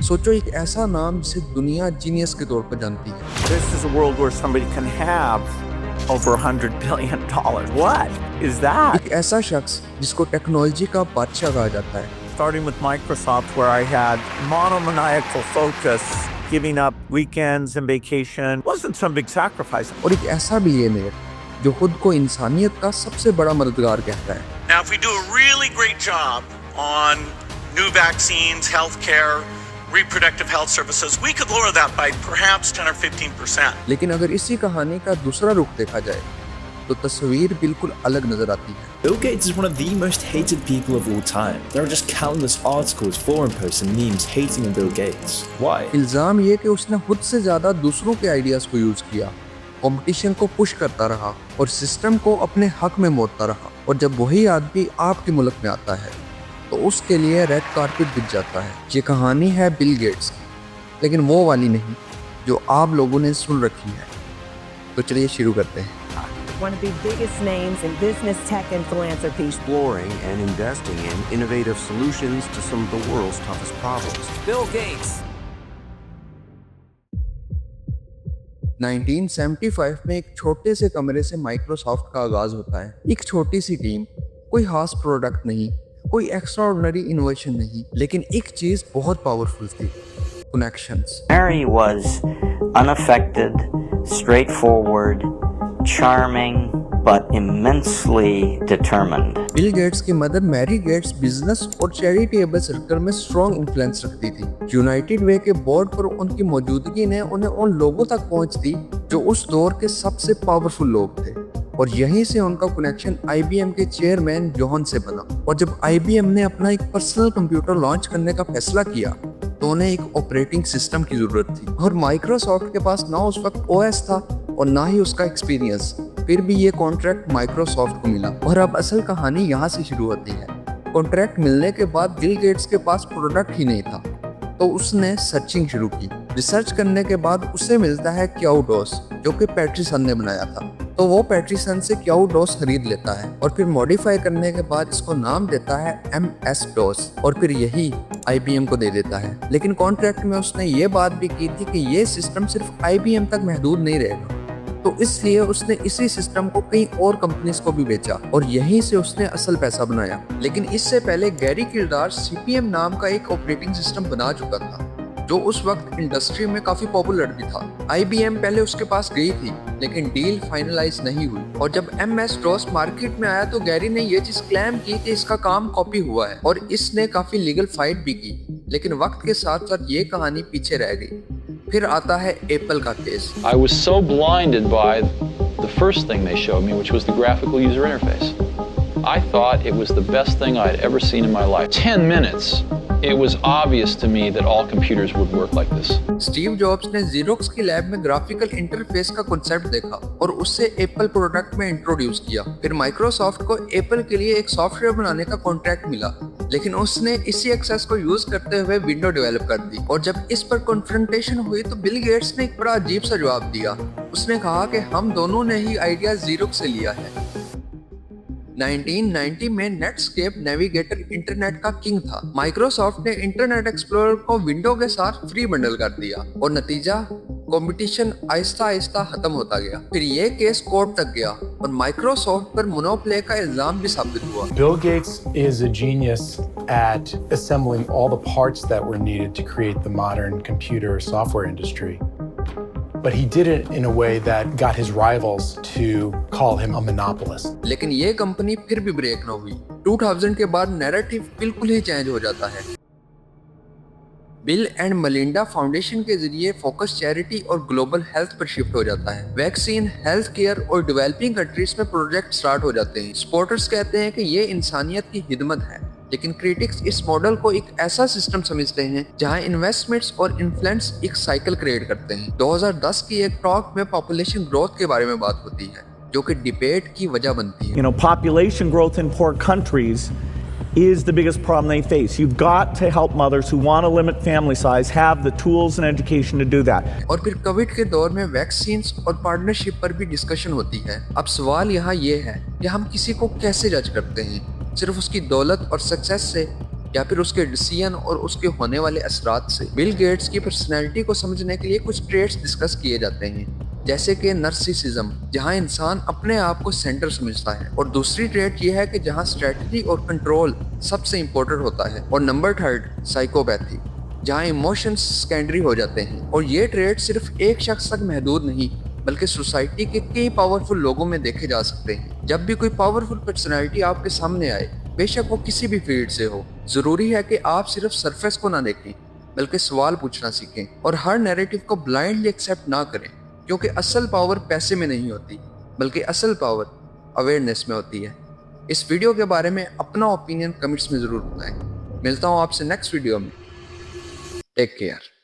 सोचो एक ऐसा नाम जिसे दुनिया जीनियस के तौर पर जानती है। This is a world where somebody can have over $100 billion. What is that? एक ऐसा शख्स जिसको टेक्नोलॉजी का बादशाह कहा जाता है। Starting with Microsoft, where I had monomaniacal focus, giving up weekends and vacation wasn't some big sacrifice. और एक ऐसा बिलियनियर जो खुद को इंसानियत का सबसे बड़ा मददगार कहता है। Now, if we do a really great job on new vaccines, healthcare, reproductive health services, we could lower that by perhaps 10 or 15%. लेकिन अगर इसी कहानी का दूसरा रुख देखा जाए तो तस्वीर बिल्कुल अलग नजर आती है। Bill Gates is one of the most hated people of all time. There are just countless articles, forum posts and memes hating on Bill Gates. Why? इल्जाम ये कि उसने खुद से ज्यादा दूसरों के आइडियाज को यूज किया, कंपटीशन को पुश करता रहा और सिस्टम को अपने हक में मोड़ता रहा। और जब वही आदमी आपके मुल्क में आता है तो उसके लिए रेड कारपेट बिछ जाता है। ये कहानी है बिल गेट्स की, लेकिन वो वाली नहीं जो आप लोगों ने सुन रखी है। तो चलिए शुरू करते हैं। One of the biggest names in business, tech, and philanthropy. Exploring and investing in innovative solutions to some of the world's toughest problems. Bill Gates. 1975 में एक छोटे से कमरे से माइक्रोसॉफ्ट का आगाज होता है। एक छोटी सी टीम, कोई खास प्रोडक्ट नहीं, कोई एक्स्ट्राऑर्डिनरी इनोवेशन नहीं, लेकिन एक चीज बहुत पावरफुल थी, connections. Mary was unaffected, straightforward, charming, but immensely determined. Bill Gates की मदर मैरी गेट्स बिजनेस और चैरिटेबल सर्कल में स्ट्रॉन्ग इन्फ्लुएंस रखती थी। यूनाइटेड वे के बोर्ड पर उनकी मौजूदगी ने उन्हें उन लोगों तक पहुंच दी जो उस दौर के सबसे पावरफुल लोग थे, और यहीं से उनका कनेक्शन IBM के चेयरमैन जोहन से बना। और जब IBM ने अपना एक पर्सनल कंप्यूटर लॉन्च करने का फैसला किया तो उन्हें एक ऑपरेटिंग सिस्टम की जरूरत थी, और माइक्रोसॉफ्ट के पास ना उस वक्त OS था और ना ही उसका एक्सपीरियंस। फिर भी ये कॉन्ट्रैक्ट माइक्रोसॉफ्ट को मिला। और अब असल कहानी यहाँ से शुरू होती है। कॉन्ट्रैक्ट मिलने के बाद बिल गेट्स के पास प्रोडक्ट ही नहीं था, तो उसने सर्चिंग शुरू की। रिसर्च करने के बाद उसे मिलता है क्याओडोस, जो कि पैट्रिसन ने बनाया था। तो वो पैट्रिसन से क्याओडोस खरीद लेता है और फिर मॉडिफाई करने के बाद इसको नाम देता है MS DOS, और फिर यही IBM को दे देता है। लेकिन कॉन्ट्रैक्ट में उसने ये बात भी की थी कि ये सिस्टम सिर्फ IBM तक महदूद नहीं रहेगा, तो इसलिए उसने इसी सिस्टम को कई और कंपनीज को भी बेचा और यहीं से उसने असल पैसा बनाया। लेकिन इससे पहले गैरी किल्डार CP/M नाम का एक ऑपरेटिंग सिस्टम बना चुका था, जो उस वक्त इंडस्ट्री में काफी पॉपुलर भी था। IBM पहले उसके पास गई थी, लेकिन डील फाइनलाइज नहीं हुई। और जब MS DOS मार्केट में आया तो गैरी ने ये चीज क्लेम की कि इसका काम कॉपी हुआ है, और इसने काफी लीगल फाइट भी की। लेकिन वक्त के साथ साथ ये कहानी पीछे रह गई। फिर आता है एप्पल का case. I was so blinded by the first thing they showed me, which was the graphical user interface. I thought it was the best thing I had ever seen in my life. 10 minutes, it was obvious to me that all computers would work like this. Steve jobs ने xerox की lab में graphical interface का concept देखा और उससे Apple product में introduce किया। फिर माइक्रोसॉफ्ट को एप्पल के लिए एक सॉफ्टवेयर बनाने का कॉन्ट्रैक्ट मिला, लेकिन उसने इसी एक्सेस को यूज करते हुए विंडो डेवलप कर दी। और जब इस पर कॉन्फ्रंटेशन हुई तो बिल गेट्स ने एक बड़ा अजीब सा जवाब दिया। उसने कहा कि हम दोनों ने ही आइडिया ज़ेरोक्स से लिया है। 1990 में नेटस्केप नेविगेटर इंटरनेट का किंग था। माइक्रोसॉफ्ट ने इंटरनेट एक्सप्लोरर को विंडो के साथ फ्री बंडल कर दिया और नतीजा कंपटीशन आहिस्ता आहिस्ता खत्म होता गया। फिर ये केस कोर्ट तक गया और माइक्रोसॉफ्ट पर मोनोपोली का इल्जाम भी साबित हुआ। Bill Gates is a genius at assembling all the parts that were needed to create the modern computer software industry. But he did it in a way that got his rivals to call him a monopolist. लेकिन ये company फिर भी break न हुई। 2000 के बाद narrative बिल्कुल ही change हो जाता है। बिल एंड मलिंडा फाउंडेशन के जरिए फोकस चैरिटी और ग्लोबल हेल्थ पर शिफ्ट हो जाता है। वैक्सीन, हेल्थ केयर और डेवलपिंग कंट्रीज में प्रोजेक्ट स्टार्ट हो जाते हैं। सपोर्टर्स कहते हैं कि ये इंसानियत की खिदमत है, लेकिन क्रिटिक्स इस मॉडल को एक ऐसा सिस्टम समझते हैं जहां इन्वेस्टमेंट्स और इन्फ्लुएंस एक साइकिल क्रिएट करते हैं। 2010 की एक टॉक में पॉपुलेशन ग्रोथ के बारे में बात होती है, जो कि डिबेट की वजह बनती है। Population growth in poor countries is the biggest problem they face. You've got to help mothers who want to limit family size have the tools and education to do that. और फिर Covid के दौर में vaccines और partnership पर भी discussion होती है। अब सवाल यहाँ ये है कि हम किसी को कैसे जज करते हैं, सिर्फ उसकी दौलत और सक्सेस से, या फिर उसके डिसीजन और उसके होने वाले असरात से। बिल गेट्स की पर्सनैलिटी को समझने के लिए कुछ ट्रेट्स डिस्कस किए जाते हैं, जैसे कि नर्सिसिज्म, जहां इंसान अपने आप को सेंटर समझता है, और दूसरी ट्रेट ये है कि जहां स्ट्रेटजी और कंट्रोल सबसे इंपॉर्टेंट होता है, और नंबर 3 साइकोपैथी, जहां इमोशंस सेकेंडरी हो जाते हैं। और ये ट्रेट सिर्फ एक शख्स तक महदूद नहीं बल्कि सोसाइटी के कई पावरफुल लोगों में देखे जा सकते हैं। जब भी कोई पावरफुल पर्सनैलिटी आपके सामने आए, बेशक वो किसी भी फील्ड से हो, जरूरी है कि आप सिर्फ सरफेस को ना देखें बल्कि सवाल पूछना सीखें और हर नैरेटिव को ब्लाइंडली एक्सेप्ट ना करें, क्योंकि असल पावर पैसे में नहीं होती बल्कि असल पावर अवेयरनेस में होती है। इस वीडियो के बारे में अपना ओपिनियन कमेंट्स में ज़रूर बताएं। मिलता हूँ आपसे नेक्स्ट वीडियो में। Take care.